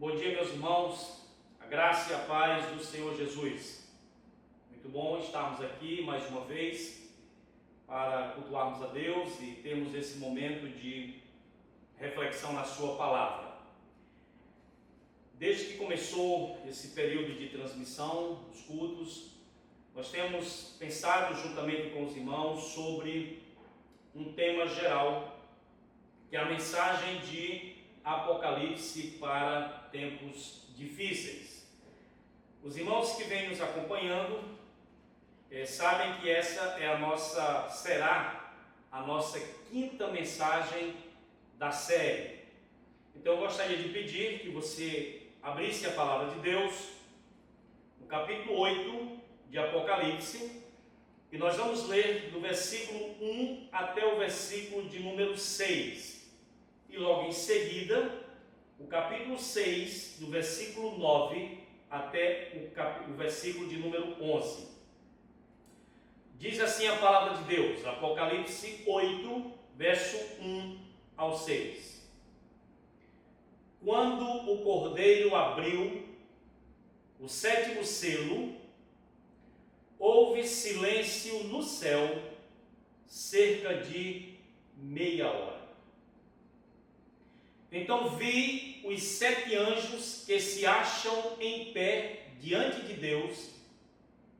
Bom dia, meus irmãos, a graça e a paz do Senhor Jesus. Muito bom estarmos aqui mais uma vez para cultuarmos a Deus e termos esse momento de reflexão na sua palavra. Desde que começou esse período de transmissão dos cultos, nós temos pensado juntamente com os irmãos sobre um tema geral, que é a mensagem de Apocalipse para tempos difíceis. Os irmãos que vêm nos acompanhando sabem que essa será a nossa quinta mensagem da série. Então eu gostaria de pedir que você abrisse a palavra de Deus no capítulo 8 de Apocalipse, e nós vamos ler do versículo 1 até o versículo de número 6. E logo em seguida, o capítulo 6, do versículo 9 até o versículo de número 11. Diz assim a palavra de Deus, Apocalipse 8, verso 1 ao 6. Quando o Cordeiro abriu o sétimo selo, houve silêncio no céu cerca de meia hora. Então vi os 7 anjos que se acham em pé diante de Deus,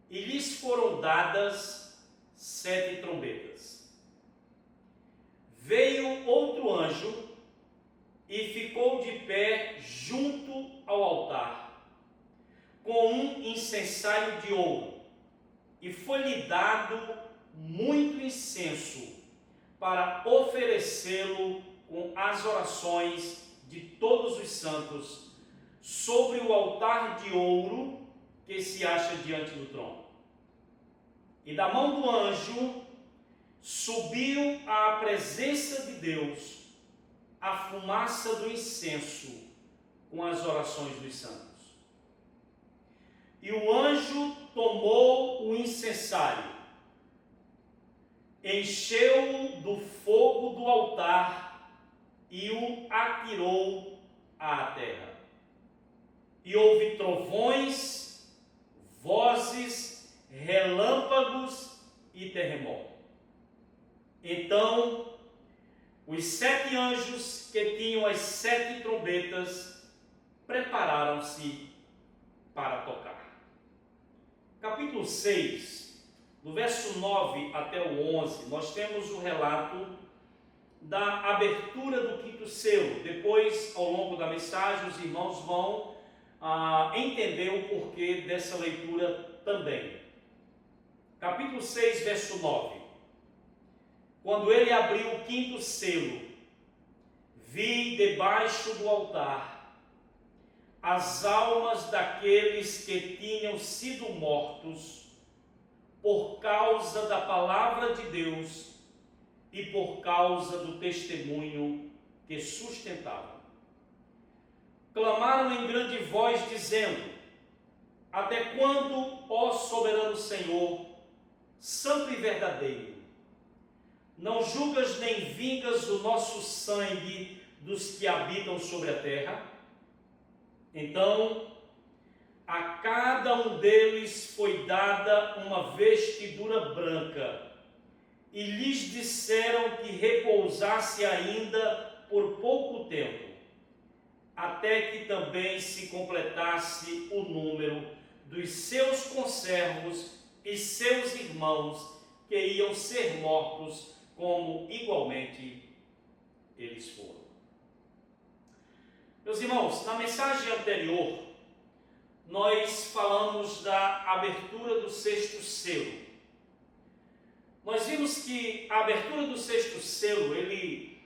e lhes foram dadas 7 trombetas. Veio outro anjo e ficou de pé junto ao altar, com um incensário de ouro, e foi-lhe dado muito incenso para oferecê-lo com as orações de todos os santos sobre o altar de ouro que se acha diante do trono. E da mão do anjo subiu à presença de Deus a fumaça do incenso com as orações dos santos. E o anjo tomou o incensário, encheu-o do fogo do altar e o atirou à terra. E houve trovões, vozes, relâmpagos e terremoto. Então, os 7 anjos que tinham as 7 trombetas prepararam-se para tocar. Capítulo 6, do verso 9 até o 11, nós temos o relato da abertura do 5º selo. Depois, ao longo da mensagem, os irmãos vão entender o porquê dessa leitura também. Capítulo 6, verso 9. Quando ele abriu o 5º selo, vi debaixo do altar as almas daqueles que tinham sido mortos por causa da palavra de Deus e por causa do testemunho que sustentavam. Clamaram em grande voz, dizendo: até quando, ó soberano Senhor, santo e verdadeiro, não julgas nem vingas o nosso sangue dos que habitam sobre a terra? Então, a cada um deles foi dada uma vestidura branca, e lhes disseram que repousasse ainda por pouco tempo, até que também se completasse o número dos seus conservos e seus irmãos que iam ser mortos, como igualmente eles foram. Meus irmãos, na mensagem anterior, nós falamos da abertura do 6º selo. Nós vimos que a abertura do 6º selo, ele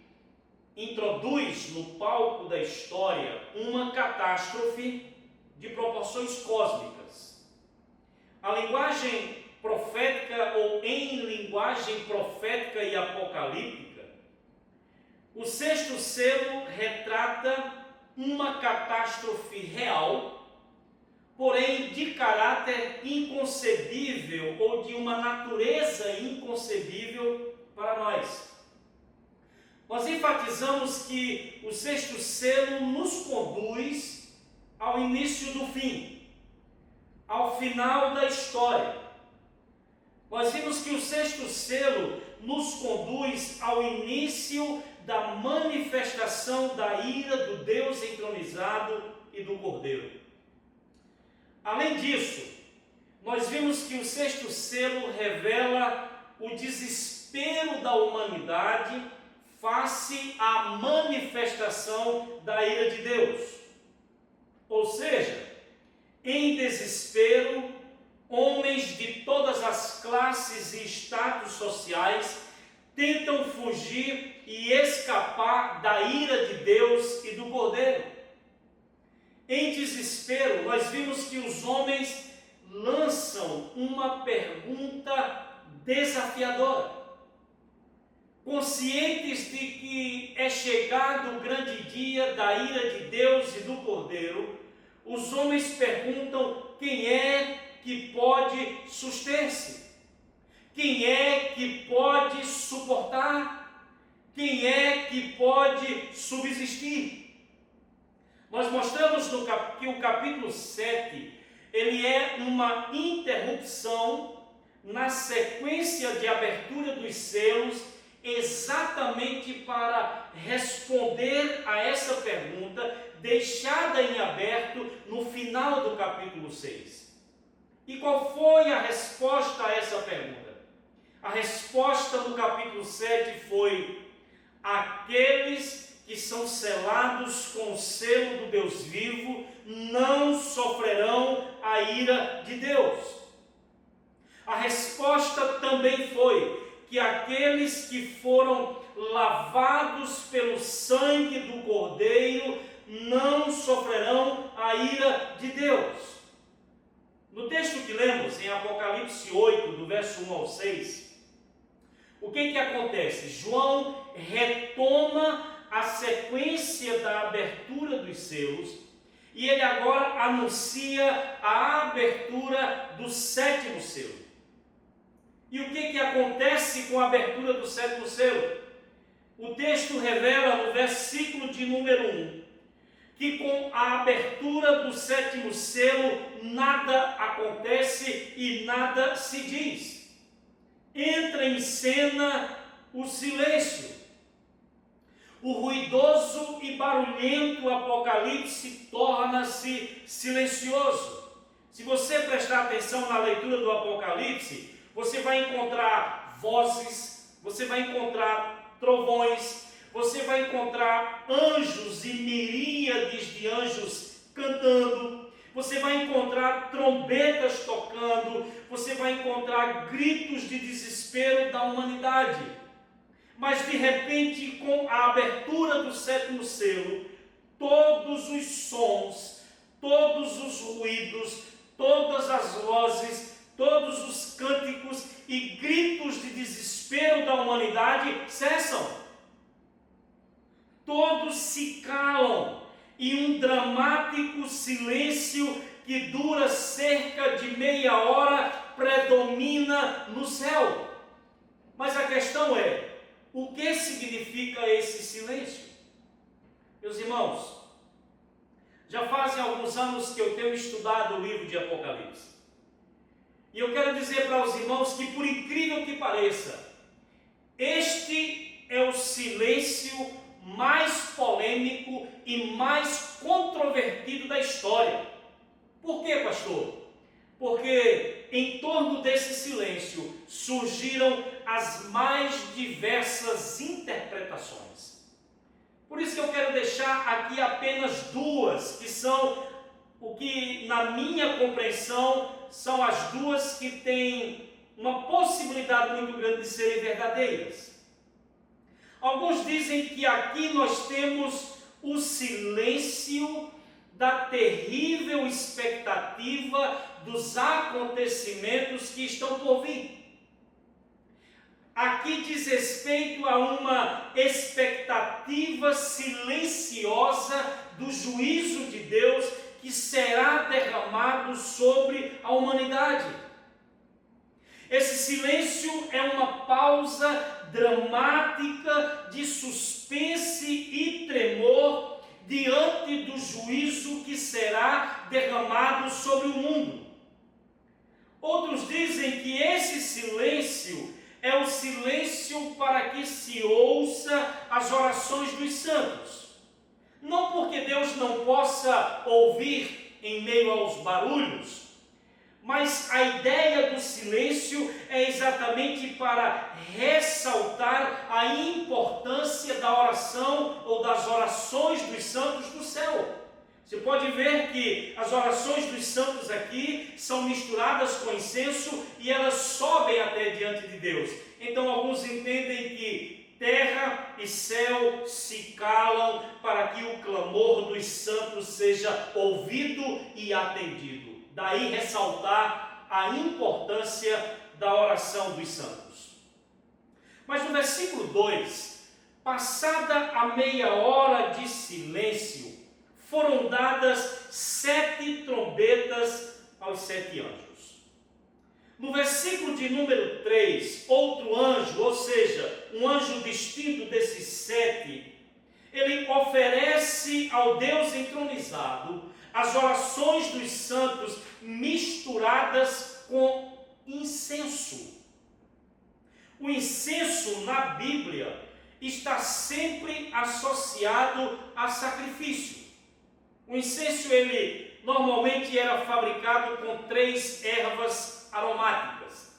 introduz no palco da história uma catástrofe de proporções cósmicas. A linguagem profética, ou em linguagem profética e apocalíptica, o 6º selo retrata uma catástrofe real, porém de caráter inconcebível ou de uma natureza inconcebível para nós. Nós enfatizamos que o 6º selo nos conduz ao início do fim, ao final da história. Nós vimos que o sexto selo nos conduz ao início da manifestação da ira do Deus entronizado e do Cordeiro. Além disso, nós vimos que o sexto selo revela o desespero da humanidade face à manifestação da ira de Deus. Ou seja, em desespero, homens de todas as classes e status sociais tentam fugir e escapar da ira de Deus e do Cordeiro. Em desespero, nós vimos que os homens lançam uma pergunta desafiadora. Conscientes de que é chegado o grande dia da ira de Deus e do Cordeiro, os homens perguntam: quem é que pode suster-se? Quem é que pode suportar? Quem é que pode subsistir? Nós mostramos que o capítulo 7, ele é uma interrupção na sequência de abertura dos selos, exatamente para responder a essa pergunta deixada em aberto no final do capítulo 6. E qual foi a resposta a essa pergunta? A resposta no capítulo 7 foi: aqueles que são selados com o selo do Deus vivo não sofrerão a ira de Deus. A resposta também foi que aqueles que foram lavados pelo sangue do Cordeiro não sofrerão a ira de Deus. No texto que lemos, em Apocalipse 8, do verso 1 ao 6, o que acontece? João retoma a sequência da abertura dos selos e ele agora anuncia a abertura do sétimo selo. E o que acontece com a abertura do sétimo selo? O texto revela no versículo de número 1 que com a abertura do sétimo selo nada acontece e nada se diz. Entra em cena o silêncio. O ruidoso e barulhento Apocalipse torna-se silencioso. Se você prestar atenção na leitura do Apocalipse, você vai encontrar vozes, você vai encontrar trovões, você vai encontrar anjos e miríades de anjos cantando, você vai encontrar trombetas tocando, você vai encontrar gritos de desespero da humanidade. Mas de repente, com a abertura do sétimo selo, todos os sons, todos os ruídos, todas as vozes, todos os cânticos e gritos de desespero da humanidade cessam. Todos se calam e um dramático silêncio que dura cerca de meia hora predomina no céu. Mas a questão é: o que significa esse silêncio? Meus irmãos, já fazem alguns anos que eu tenho estudado o livro de Apocalipse. E eu quero dizer para os irmãos que, por incrível que pareça, este é o silêncio mais polêmico e mais controvertido da história. Por quê, pastor? Porque em torno desse silêncio surgiram as mais diversas interpretações. Por isso que eu quero deixar aqui apenas duas, que são o que, na minha compreensão, são as duas que têm uma possibilidade muito grande de serem verdadeiras. Alguns dizem que aqui nós temos o silêncio da terrível expectativa dos acontecimentos que estão por vir. Aqui diz respeito a uma expectativa silenciosa do juízo de Deus que será derramado sobre a humanidade. Esse silêncio é uma pausa dramática de suspense e tremor diante do juízo que será silêncio é o silêncio para que se ouça as orações dos santos. Não porque Deus não possa ouvir em meio aos barulhos, mas a ideia do silêncio é exatamente para ressaltar a importância da oração ou das orações dos santos do céu. Você pode ver que as orações dos santos aqui são misturadas com incenso e elas sobem até diante de Deus. Então alguns entendem que terra e céu se calam para que o clamor dos santos seja ouvido e atendido. Daí ressaltar a importância da oração dos santos. Mas no versículo 2, passada a meia hora de silêncio, foram dadas 7 trombetas aos 7 anjos. No versículo de número 3, outro anjo, ou seja, um anjo distinto desses 7, ele oferece ao Deus entronizado as orações dos santos misturadas com incenso. O incenso na Bíblia está sempre associado a sacrifício. O incenso, ele normalmente era fabricado com 3 ervas aromáticas.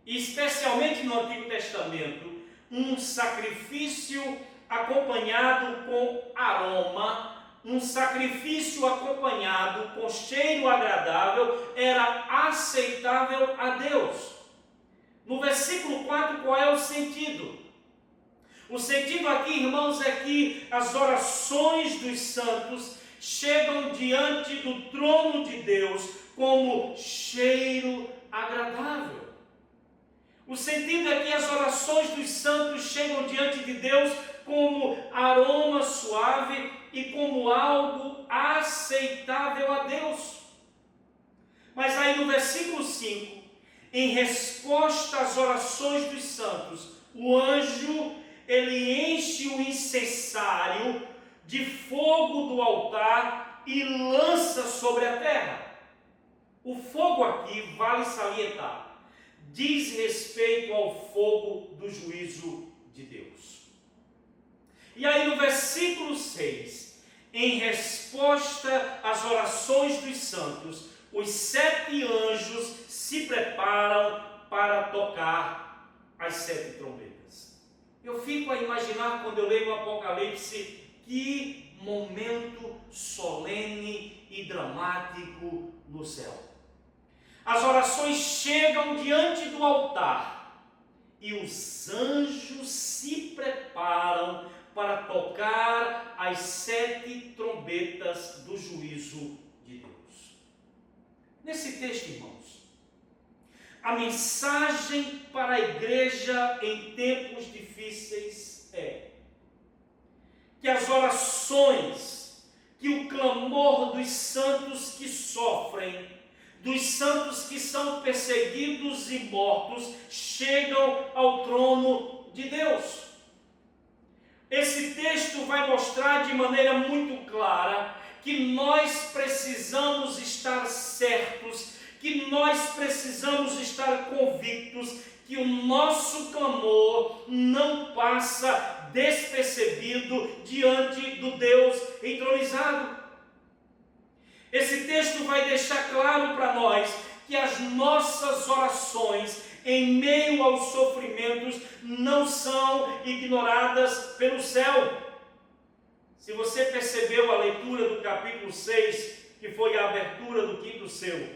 E especialmente no Antigo Testamento, um sacrifício acompanhado com aroma, um sacrifício acompanhado com cheiro agradável era aceitável a Deus. No versículo 4, qual é o sentido? O sentido aqui, irmãos, é que as orações dos santos chegam diante do trono de Deus como cheiro agradável. O sentido é que as orações dos santos chegam diante de Deus como aroma suave e como algo aceitável a Deus. Mas aí no versículo 5, em resposta às orações dos santos, o anjo, ele enche o incensário de fogo do altar e lança sobre a terra. O fogo aqui, vale salientar, diz respeito ao fogo do juízo de Deus. E aí no versículo 6, em resposta às orações dos santos, os 7 anjos se preparam para tocar as 7 trombetas. Eu fico a imaginar, quando eu leio o Apocalipse, que momento solene e dramático no céu. As orações chegam diante do altar e os anjos se preparam para tocar as 7 trombetas do juízo de Deus. Nesse texto, irmãos, a mensagem para a igreja em tempos difíceis é que as orações, que o clamor dos santos que sofrem, dos santos que são perseguidos e mortos, chegam ao trono de Deus. Esse texto vai mostrar de maneira muito clara que nós precisamos estar certos, que nós precisamos estar convictos que o nosso clamor não passa despercebido diante do Deus entronizado. Esse texto vai deixar claro para nós que as nossas orações em meio aos sofrimentos não são ignoradas pelo céu. Se você percebeu a leitura do capítulo 6, que foi a abertura do 5º selo,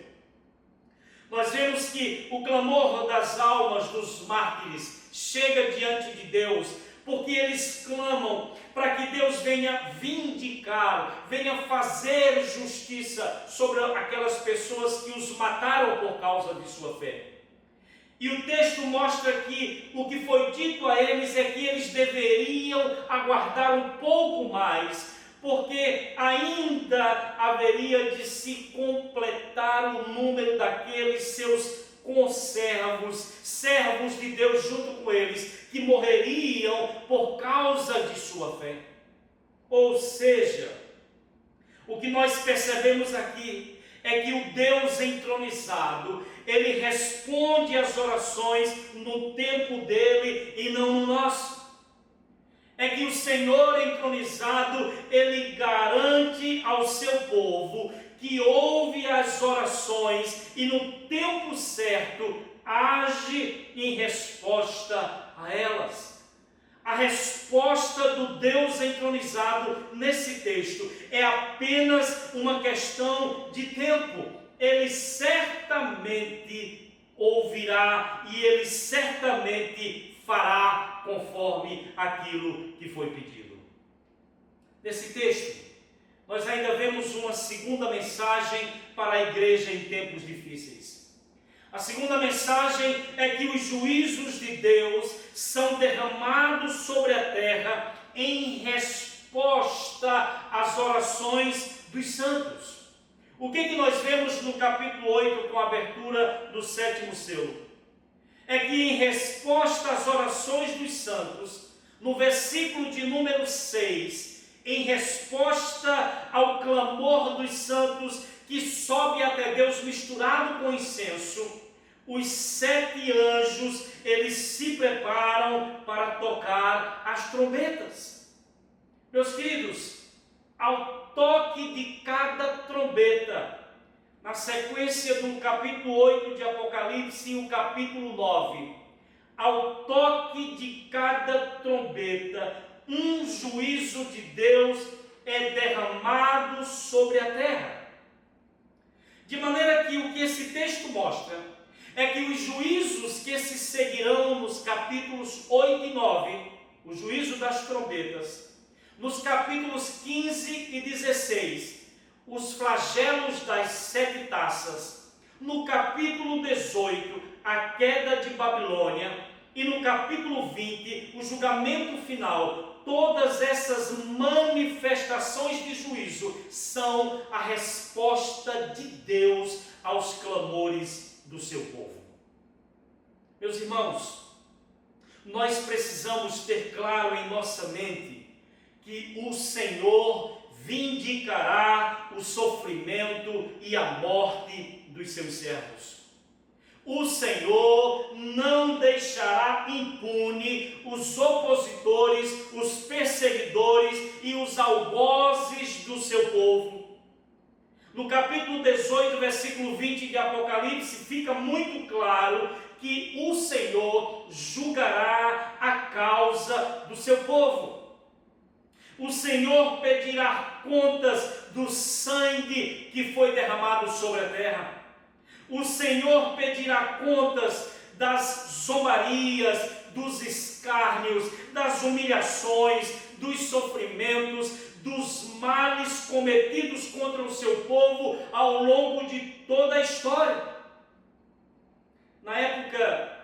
nós vemos que o clamor das almas dos mártires chega diante de Deus, porque eles clamam para que Deus venha vindicar, venha fazer justiça sobre aquelas pessoas que os mataram por causa de sua fé. E o texto mostra que o que foi dito a eles é que eles deveriam aguardar um pouco mais, porque ainda haveria de se completar o número daqueles seus conservos, servos de Deus junto com eles, que morreriam por causa de sua fé. Ou seja, o que nós percebemos aqui é que o Deus entronizado, Ele responde às orações no tempo dele e não no nosso. É que o Senhor entronizado, Ele garante ao seu povo que ouve as orações e no tempo certo age em resposta a elas. A resposta do Deus entronizado nesse texto é apenas uma questão de tempo. Ele certamente ouvirá e ele certamente fará conforme aquilo que foi pedido. Nesse texto, nós ainda vemos uma segunda mensagem para a igreja em tempos difíceis. A segunda mensagem é que os juízos de Deus são derramados sobre a terra em resposta às orações dos santos. O que nós vemos no capítulo 8 com a abertura do 7º selo? É que em resposta às orações dos santos, no versículo de número 6, em resposta ao clamor dos santos que sobe até Deus misturado com incenso, os 7 anjos, eles se preparam para tocar as trombetas. Meus queridos, ao toque de cada trombeta, na sequência do capítulo 8 de Apocalipse e o capítulo 9, ao toque de cada trombeta, um juízo de Deus é derramado sobre a terra. De maneira que o que esse texto mostra é que os juízos que se seguirão nos capítulos 8 e 9, o juízo das trombetas, nos capítulos 15 e 16, os flagelos das 7 taças, no capítulo 18, a queda de Babilônia, e no capítulo 20, o julgamento final. Todas essas manifestações de juízo são a resposta de Deus aos clamores do seu povo. Meus irmãos, nós precisamos ter claro em nossa mente que o Senhor vindicará o sofrimento e a morte dos seus servos. O Senhor não deixará impune os opositores, os perseguidores e os algozes do seu povo. No capítulo 18, versículo 20 de Apocalipse, fica muito claro que o Senhor julgará a causa do seu povo. O Senhor pedirá contas do sangue que foi derramado sobre a terra. O Senhor pedirá contas das zombarias, dos escárnios, das humilhações, dos sofrimentos, dos males cometidos contra o seu povo ao longo de toda a história. Na época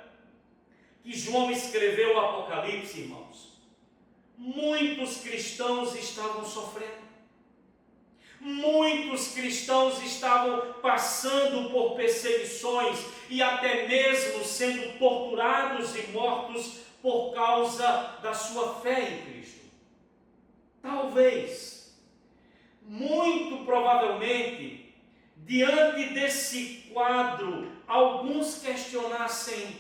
que João escreveu o Apocalipse, irmãos, muitos cristãos estavam sofrendo. Muitos cristãos estavam passando por perseguições e até mesmo sendo torturados e mortos por causa da sua fé em Cristo. Talvez, muito provavelmente, diante desse quadro, alguns questionassem: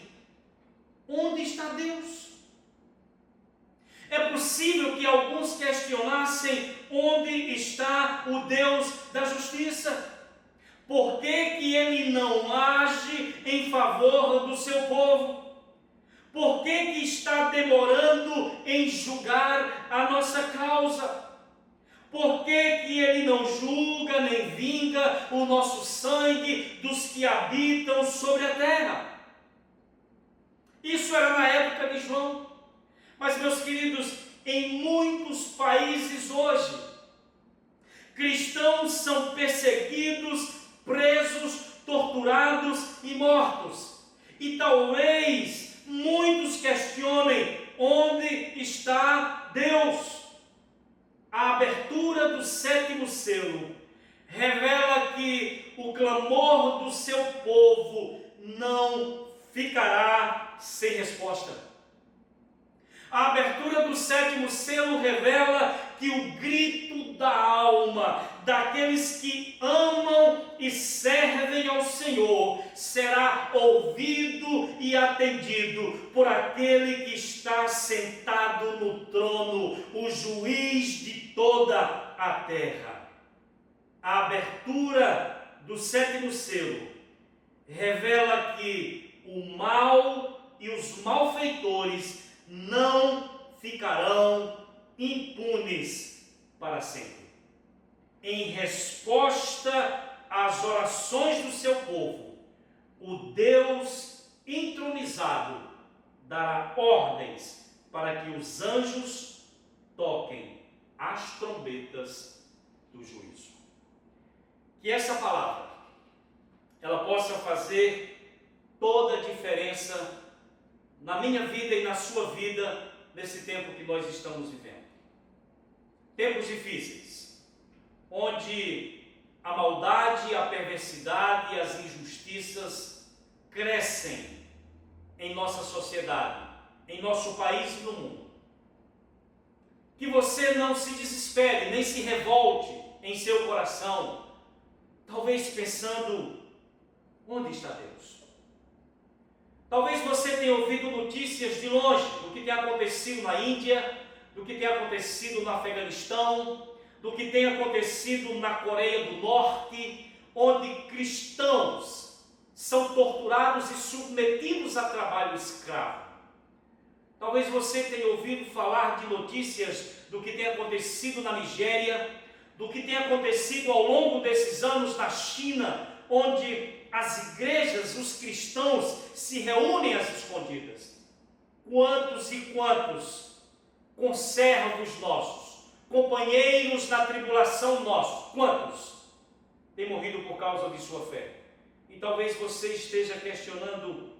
onde está Deus? É possível que alguns questionassem onde está o Deus da justiça. Por que Ele não age em favor do seu povo? Por que está demorando em julgar a nossa causa? Por que Ele não julga nem vinga o nosso sangue dos que habitam sobre a terra? Isso era na época de João. Mas, meus queridos, em muitos países hoje, cristãos são perseguidos, presos, torturados e mortos. E talvez muitos questionem: onde está Deus? A abertura do 7º selo revela que o clamor do seu povo não ficará sem resposta. A abertura do 7º selo revela que o grito da alma daqueles que amam e juiz de toda a terra. A abertura do 7º selo revela que o mal e os malfeitores não ficarão impunes para sempre. Em resposta às orações do seu povo, o Deus entronizado dará ordens para que os anjos toquem as trombetas do juízo. Que essa palavra ela possa fazer toda a diferença na minha vida e na sua vida nesse tempo que nós estamos vivendo. Tempos difíceis, onde a maldade, a perversidade e as injustiças crescem em nossa sociedade, em nosso país e no mundo. Que você não se desespere, nem se revolte em seu coração, talvez pensando, onde está Deus? Talvez você tenha ouvido notícias de longe do que tem acontecido na Índia, do que tem acontecido no Afeganistão, do que tem acontecido na Coreia do Norte, onde cristãos são torturados e submetidos a trabalho escravo. Talvez você tenha ouvido falar de notícias do que tem acontecido na Nigéria, do que tem acontecido ao longo desses anos na China, onde as igrejas, os cristãos se reúnem às escondidas. Quantos e quantos conservos nossos, companheiros na tribulação nossos, quantos têm morrido por causa de sua fé? E talvez você esteja questionando,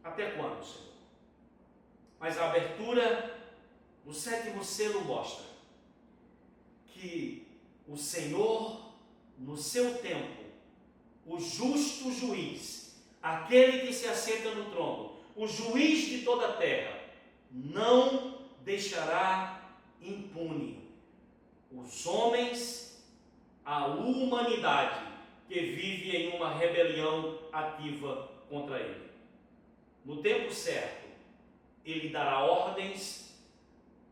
até quando, Senhor? Mas a abertura do 7º selo mostra que o Senhor, no seu tempo, o justo juiz, aquele que se assenta no trono, o juiz de toda a terra, não deixará impune os homens, a humanidade que vive em uma rebelião ativa contra ele. No tempo certo, ele dará ordens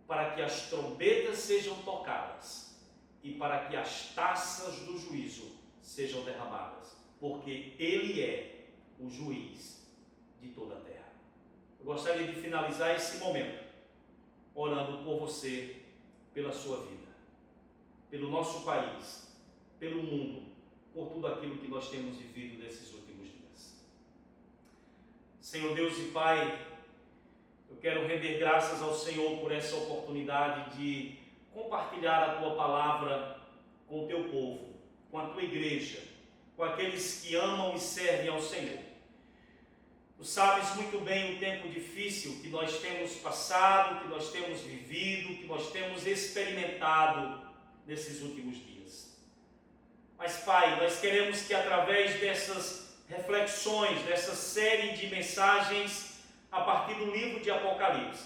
para que as trombetas sejam tocadas e para que as taças do juízo sejam derramadas, porque ele é o juiz de toda a terra. Eu gostaria de finalizar esse momento orando por você, pela sua vida, pelo nosso país, pelo mundo, por tudo aquilo que nós temos vivido nesses últimos dias. Senhor Deus e Pai, eu quero render graças ao Senhor por essa oportunidade de compartilhar a Tua palavra com o Teu povo, com a Tua igreja, com aqueles que amam e servem ao Senhor. Tu sabes muito bem o tempo difícil que nós temos passado, que nós temos vivido, que nós temos experimentado nesses últimos dias. Mas, Pai, nós queremos que através dessas reflexões, dessa série de mensagens, a partir do livro de Apocalipse,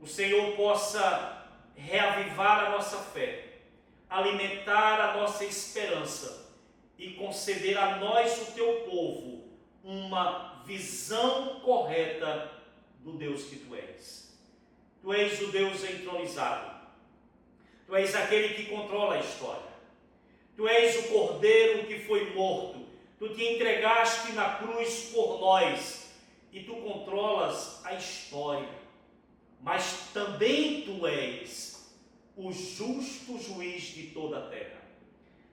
o Senhor possa reavivar a nossa fé, alimentar a nossa esperança e conceder a nós, o Teu povo, uma visão correta do Deus que Tu és. Tu és o Deus entronizado. Tu és aquele que controla a história. Tu és o Cordeiro que foi morto. Tu te entregaste na cruz por nós e Tu controlas a história. Mas também Tu és o justo juiz de toda a terra.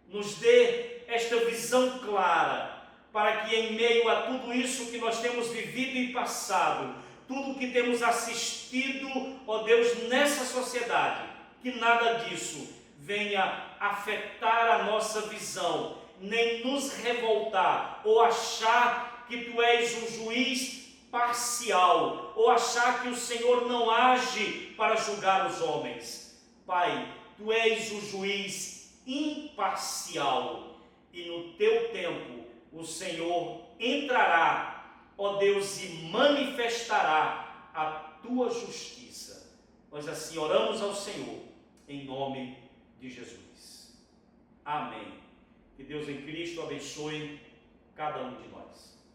Nos dê esta visão clara, para que em meio a tudo isso que nós temos vivido e passado, tudo que temos assistido, ó Deus, nessa sociedade, que nada disso venha afetar a nossa visão, nem nos revoltar, ou achar que Tu és um juiz parcial, ou achar que o Senhor não age para julgar os homens. Pai, Tu és o juiz imparcial, e no Teu tempo o Senhor entrará, ó Deus, e manifestará a Tua justiça. Nós assim oramos ao Senhor, em nome de Jesus. Amém. Que Deus em Cristo abençoe cada um de nós.